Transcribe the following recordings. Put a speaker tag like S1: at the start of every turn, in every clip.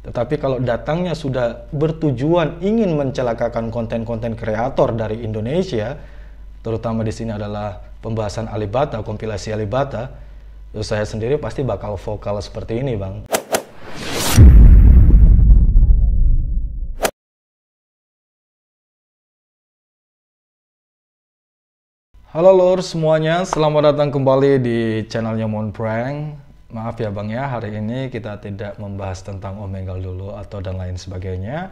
S1: Tetapi kalau datangnya sudah bertujuan ingin mencelakakan konten-konten kreator dari Indonesia, terutama di sini adalah pembahasan Alibata, kompilasi Alibata, saya sendiri pasti bakal vokal seperti ini, Bang. Halo lor semuanya, selamat datang kembali di channelnya Monprank. Maaf ya Bang ya, hari ini kita tidak membahas tentang Omegle dulu atau dan lain sebagainya.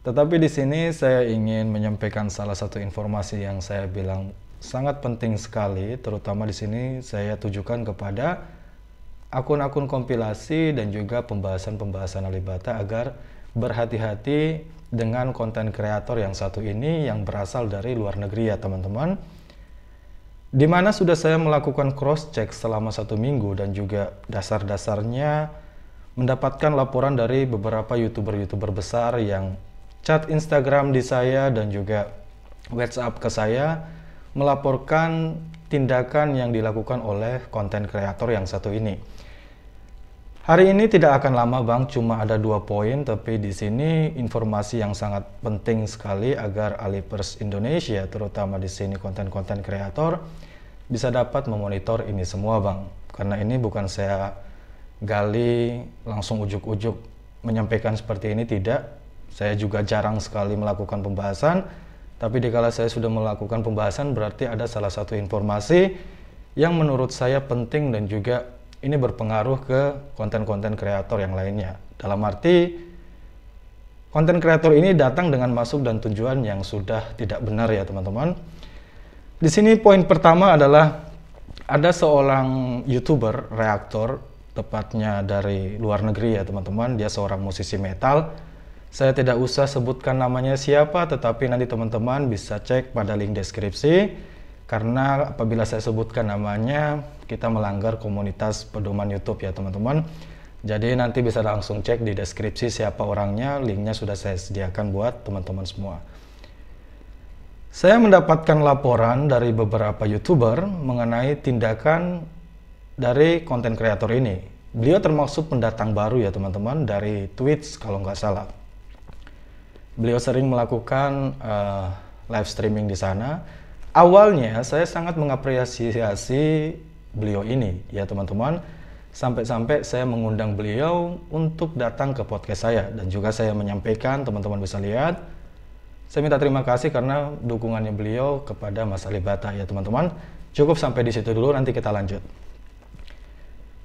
S1: Tetapi di sini saya ingin menyampaikan salah satu informasi yang saya bilang sangat penting sekali, terutama di sini saya tujukan kepada akun-akun kompilasi dan juga pembahasan-pembahasan Alibata agar berhati-hati dengan konten kreator yang satu ini yang berasal dari luar negeri ya teman-teman. Di mana sudah saya melakukan cross-check selama 1 minggu dan juga dasar-dasarnya mendapatkan laporan dari beberapa YouTuber-YouTuber besar yang chat Instagram di saya dan juga WhatsApp ke saya melaporkan tindakan yang dilakukan oleh konten kreator yang satu ini. Hari ini tidak akan lama Bang, cuma ada 2 poin, tapi di sini informasi yang sangat penting sekali agar Alipers Indonesia, terutama di sini konten-konten kreator, bisa dapat memonitor ini semua Bang. Karena ini bukan saya gali langsung ujuk-ujuk menyampaikan seperti ini, tidak. Saya juga jarang sekali melakukan pembahasan, tapi dikala saya sudah melakukan pembahasan berarti ada salah satu informasi yang menurut saya penting dan juga ini berpengaruh ke konten-konten kreator yang lainnya. Dalam arti, konten kreator ini datang dengan masuk dan tujuan yang sudah tidak benar ya teman-teman. Di sini poin pertama adalah ada seorang YouTuber reaktor, tepatnya dari luar negeri ya teman-teman. Dia seorang musisi metal. Saya tidak usah sebutkan namanya siapa, tetapi nanti teman-teman bisa cek pada link deskripsi. Karena apabila saya sebutkan namanya, kita melanggar komunitas pedoman YouTube ya teman-teman. Jadi nanti bisa langsung cek di deskripsi siapa orangnya, linknya sudah saya sediakan buat teman-teman semua. Saya mendapatkan laporan dari beberapa YouTuber mengenai tindakan dari konten kreator ini. Beliau termasuk pendatang baru ya teman-teman dari Twitch kalau nggak salah. Beliau sering melakukan live streaming di sana. Awalnya saya sangat mengapresiasi beliau ini ya teman-teman, sampai-sampai saya mengundang beliau untuk datang ke podcast saya dan juga saya menyampaikan, teman-teman bisa lihat, saya minta terima kasih karena dukungannya beliau kepada Mas Alibata ya teman-teman. Cukup sampai di situ dulu, nanti kita lanjut.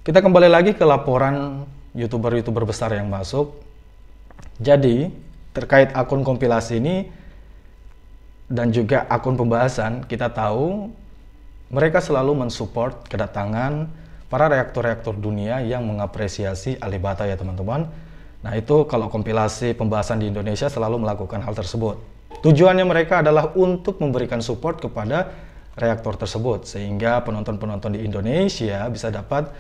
S1: Kita kembali lagi ke laporan YouTuber-YouTuber besar yang masuk. Jadi terkait akun kompilasi ini dan juga akun pembahasan, kita tahu mereka selalu mensupport kedatangan para reaktor-reaktor dunia yang mengapresiasi Alibata ya teman-teman. Nah itu kalau kompilasi pembahasan di Indonesia selalu melakukan hal tersebut. Tujuannya mereka adalah untuk memberikan support kepada reaktor tersebut, sehingga penonton-penonton di Indonesia bisa dapat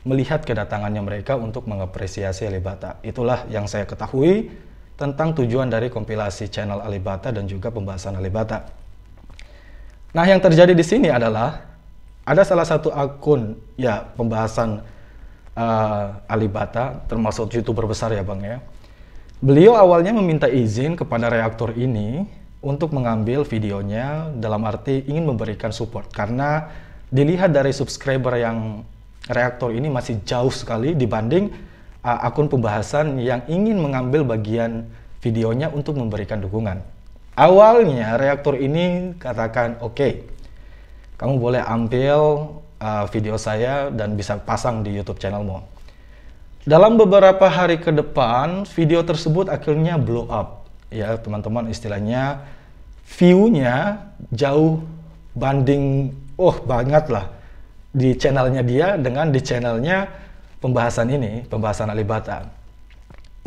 S1: melihat kedatangannya mereka untuk mengapresiasi Alibata. Itulah yang saya ketahui tentang tujuan dari kompilasi channel Alibata dan juga pembahasan Alibata. Nah, yang terjadi di sini adalah ada salah satu akun ya pembahasan Alibata, termasuk YouTuber besar ya Bang ya. Beliau awalnya meminta izin kepada reaktor ini untuk mengambil videonya, dalam arti ingin memberikan support karena dilihat dari subscriber yang reaktor ini masih jauh sekali dibanding akun pembahasan yang ingin mengambil bagian videonya untuk memberikan dukungan. Awalnya reaktor ini katakan, oke, kamu boleh ambil video saya dan bisa pasang di YouTube channelmu. Dalam beberapa hari ke depan, video tersebut akhirnya blow up. Ya teman-teman, istilahnya view-nya jauh banding, banget lah di channelnya dia dengan di channelnya pembahasan ini, pembahasan Alibata.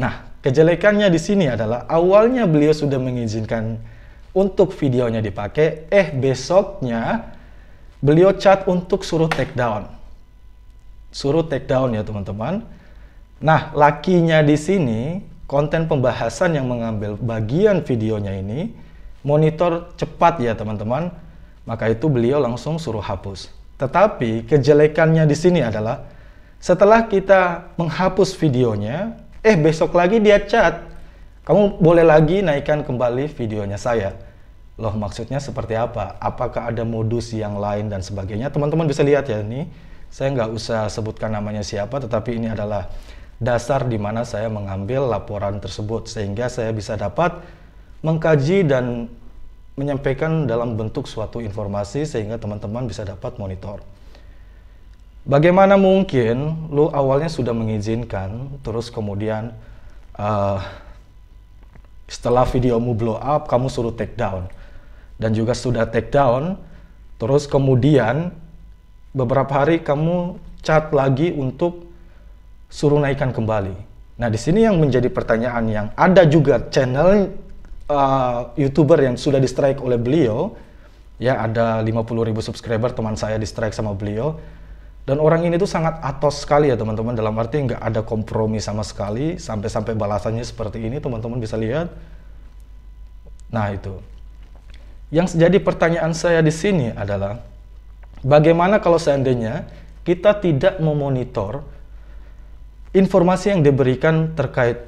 S1: Nah, kejelekannya di sini adalah awalnya beliau sudah mengizinkan untuk videonya dipakai, besoknya beliau chat untuk suruh take down. Suruh take down ya teman-teman. Nah, lakinya di sini konten pembahasan yang mengambil bagian videonya ini monitor cepat ya teman-teman. Maka itu beliau langsung suruh hapus. Tetapi kejelekannya di sini adalah setelah kita menghapus videonya, Besok lagi dia chat, kamu boleh lagi naikkan kembali videonya saya. Loh, maksudnya seperti apa? Apakah ada modus yang lain dan sebagainya? Teman-teman bisa lihat ya, ini saya nggak usah sebutkan namanya siapa, tetapi ini adalah dasar di mana saya mengambil laporan tersebut, sehingga saya bisa dapat mengkaji dan menyampaikan dalam bentuk suatu informasi sehingga teman-teman bisa dapat monitor. Bagaimana mungkin lu awalnya sudah mengizinkan, terus kemudian setelah videomu blow up, kamu suruh take down. Dan juga sudah take down, terus kemudian beberapa hari kamu chat lagi untuk suruh naikkan kembali. Nah, di sini yang menjadi pertanyaan, yang ada juga channel YouTuber yang sudah di strike oleh beliau, ya, ada 50.000 subscriber, teman saya di strike sama beliau, dan orang ini tuh sangat atos sekali ya teman-teman, dalam arti nggak ada kompromi sama sekali, sampai-sampai balasannya seperti ini, teman-teman bisa lihat. Nah, itu yang jadi pertanyaan saya di sini adalah, bagaimana kalau seandainya kita tidak memonitor informasi yang diberikan terkait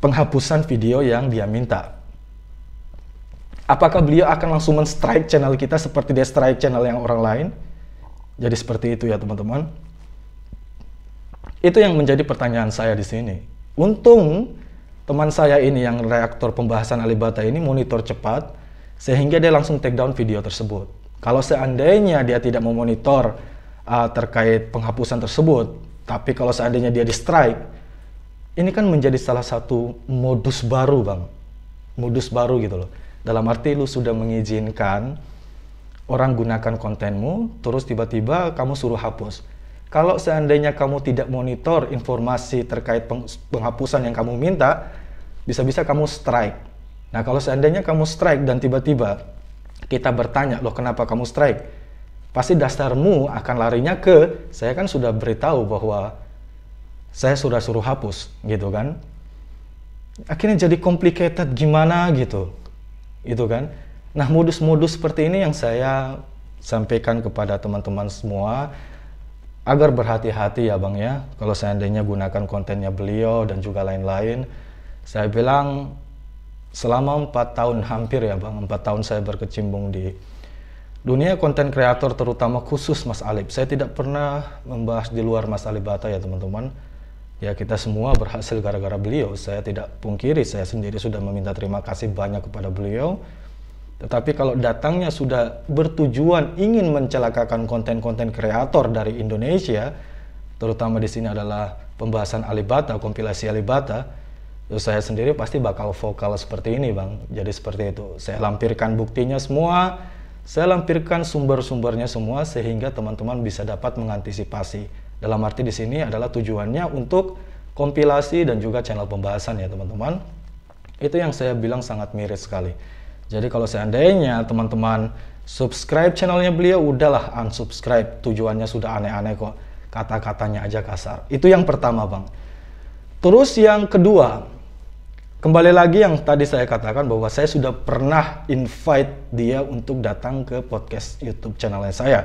S1: penghapusan video yang dia minta? Apakah beliau akan langsung men-strike channel kita seperti dia strike channel yang orang lain? Jadi seperti itu ya teman-teman. Itu yang menjadi pertanyaan saya di sini. Untung teman saya ini yang reaktor pembahasan Alibata ini monitor cepat, sehingga dia langsung take down video tersebut. Kalau seandainya dia tidak memonitor terkait penghapusan tersebut, tapi kalau seandainya dia di strike, ini kan menjadi salah satu modus baru bang. Modus baru gitu loh. Dalam arti lu sudah mengizinkan orang gunakan kontenmu, terus tiba-tiba kamu suruh hapus. Kalau seandainya kamu tidak monitor informasi terkait penghapusan yang kamu minta, bisa-bisa kamu strike. Nah, kalau seandainya kamu strike dan tiba-tiba kita bertanya, loh kenapa kamu strike? Pasti dasarmu akan larinya ke, saya kan sudah beritahu bahwa saya sudah suruh hapus, gitu kan. Akhirnya jadi complicated gimana gitu. Itu kan. Nah, modus-modus seperti ini yang saya sampaikan kepada teman-teman semua, agar berhati-hati ya bang ya, kalau seandainya gunakan kontennya beliau dan juga lain-lain. Saya bilang, selama 4 tahun hampir ya bang, 4 tahun saya berkecimpung di dunia konten kreator, terutama khusus Mas Alib. Saya tidak pernah membahas di luar Mas Alibata ya teman-teman. Ya, kita semua berhasil gara-gara beliau. Saya tidak pungkiri, saya sendiri sudah meminta terima kasih banyak kepada beliau. Tetapi kalau datangnya sudah bertujuan ingin mencelakakan konten-konten kreator dari Indonesia, terutama di sini adalah pembahasan Alibata, kompilasi Alibata, saya sendiri pasti bakal vokal seperti ini bang. Jadi seperti itu. Saya lampirkan buktinya semua, saya lampirkan sumber-sumbernya semua, sehingga teman-teman bisa dapat mengantisipasi. Dalam arti di sini adalah tujuannya untuk kompilasi dan juga channel pembahasan ya teman-teman. Itu yang saya bilang sangat miris sekali. Jadi kalau seandainya teman-teman subscribe channelnya beliau, udahlah unsubscribe. Tujuannya sudah aneh-aneh kok. Kata-katanya aja kasar. Itu yang pertama bang. Terus yang kedua, kembali lagi yang tadi saya katakan bahwa saya sudah pernah invite dia untuk datang ke podcast YouTube channelnya saya.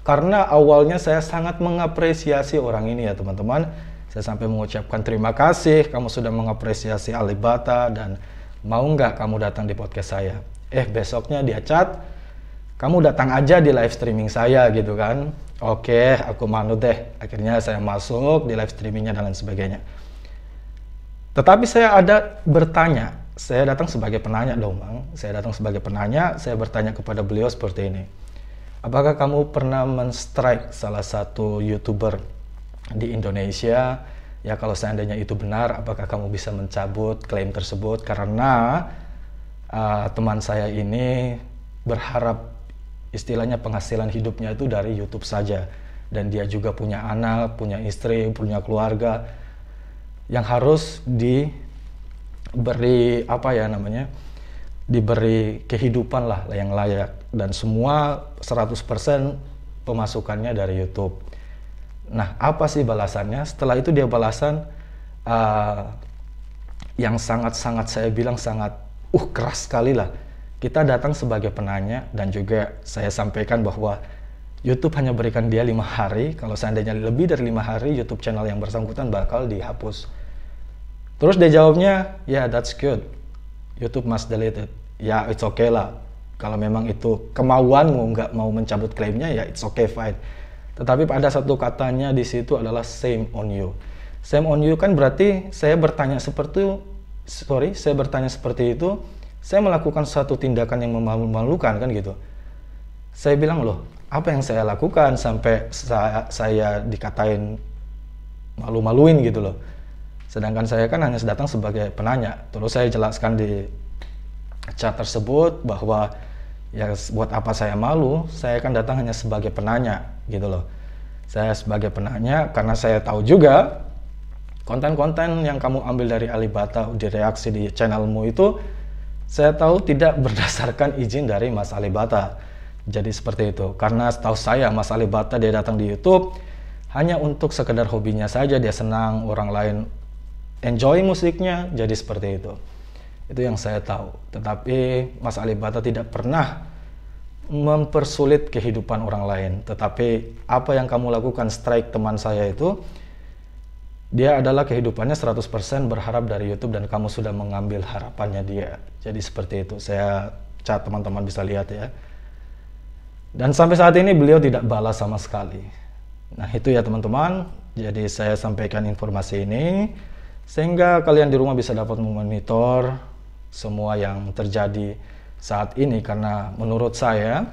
S1: Karena awalnya saya sangat mengapresiasi orang ini ya teman-teman. Saya sampai mengucapkan terima kasih, kamu sudah mengapresiasi Alibata dan mau nggak kamu datang di podcast saya. Besoknya dia chat, kamu datang aja di live streaming saya gitu kan. Oke, aku manut deh. Akhirnya saya masuk di live streamingnya dan lain sebagainya. Tetapi saya ada bertanya, saya datang sebagai penanya dong bang. Saya datang sebagai penanya, saya bertanya kepada beliau seperti ini. Apakah kamu pernah men-strike salah satu YouTuber di Indonesia? Ya, kalau seandainya itu benar, apakah kamu bisa mencabut klaim tersebut? Karena teman saya ini berharap istilahnya penghasilan hidupnya itu dari YouTube saja. Dan dia juga punya anak, punya istri, punya keluarga yang harus diberi diberi kehidupan lah yang layak, dan semua 100% pemasukannya dari YouTube. Nah, apa sih balasannya? Setelah itu dia balasan yang sangat-sangat saya bilang sangat keras sekali lah. Kita datang sebagai penanya dan juga saya sampaikan bahwa YouTube hanya berikan dia 5 hari. Kalau seandainya lebih dari 5 hari, YouTube channel yang bersangkutan bakal dihapus. Terus dia jawabnya, ya that's good, YouTube must delete it. Ya it's okay lah, kalau memang itu kemauanmu nggak mau mencabut klaimnya, ya it's okay, fine. Tetapi ada satu katanya di situ adalah shame on you. Shame on you kan berarti saya bertanya seperti itu, saya melakukan satu tindakan yang memalukan kan gitu. Saya bilang, loh, apa yang saya lakukan sampai saya dikatain malu-maluin gitu loh. Sedangkan saya kan hanya datang sebagai penanya. Terus saya jelaskan di chat tersebut bahwa ya buat apa saya malu, saya kan datang hanya sebagai penanya gitu loh. Saya sebagai penanya karena saya tahu juga konten-konten yang kamu ambil dari Alibata di reaksi di channelmu itu, saya tahu tidak berdasarkan izin dari Mas Alibata. Jadi seperti itu. Karena setahu saya Mas Alibata dia datang di YouTube hanya untuk sekedar hobinya saja, dia senang orang lain enjoy musiknya, jadi seperti itu. Itu yang saya tahu. Tetapi Mas Alibata tidak pernah mempersulit kehidupan orang lain. Tetapi apa yang kamu lakukan strike teman saya itu, dia adalah kehidupannya 100% berharap dari YouTube dan kamu sudah mengambil harapannya dia. Jadi seperti itu. Saya chat, teman-teman bisa lihat ya. Dan sampai saat ini beliau tidak balas sama sekali. Nah itu ya teman-teman. Jadi saya sampaikan informasi ini sehingga kalian di rumah bisa dapat memonitor semua yang terjadi saat ini. Karena menurut saya,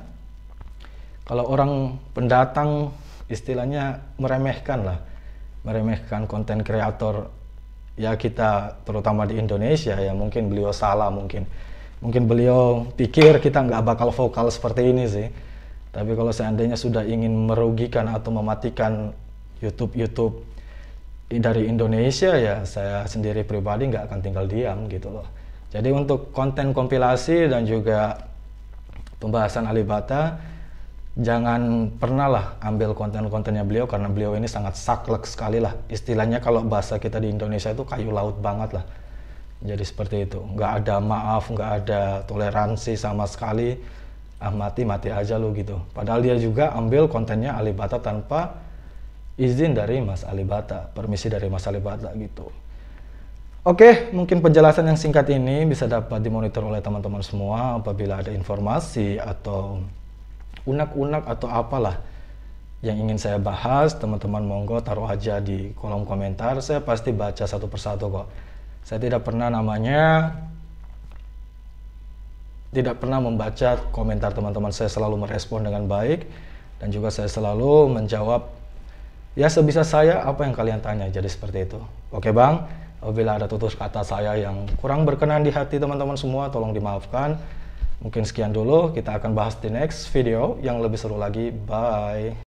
S1: kalau orang pendatang istilahnya meremehkan konten kreator ya kita, terutama di Indonesia ya, mungkin beliau salah, mungkin beliau pikir kita nggak bakal vokal seperti ini sih. Tapi kalau seandainya sudah ingin merugikan atau mematikan YouTube dari Indonesia, ya saya sendiri pribadi nggak akan tinggal diam gitu loh. Jadi untuk konten kompilasi dan juga pembahasan Alibata, jangan pernah lah ambil konten-kontennya beliau, karena beliau ini sangat saklek sekali lah. Istilahnya kalau bahasa kita di Indonesia itu kayu laut banget lah. Jadi seperti itu, nggak ada maaf, nggak ada toleransi sama sekali. Mati aja lo gitu. Padahal dia juga ambil kontennya Alibata tanpa izin dari Mas Alibata, permisi dari Mas Alibata gitu. Oke, mungkin penjelasan yang singkat ini bisa dapat dimonitor oleh teman-teman semua. Apabila ada informasi atau unek-unek atau apalah yang ingin saya bahas, teman-teman monggo taruh aja di kolom komentar. Saya pasti baca satu persatu kok. Saya tidak pernah membaca komentar teman-teman. Saya selalu merespon dengan baik dan juga saya selalu menjawab ya sebisa saya apa yang kalian tanya. Jadi seperti itu. Oke Bang, apabila ada tutur kata saya yang kurang berkenan di hati teman-teman semua, tolong dimaafkan. Mungkin sekian dulu, kita akan bahas di next video yang lebih seru lagi. Bye.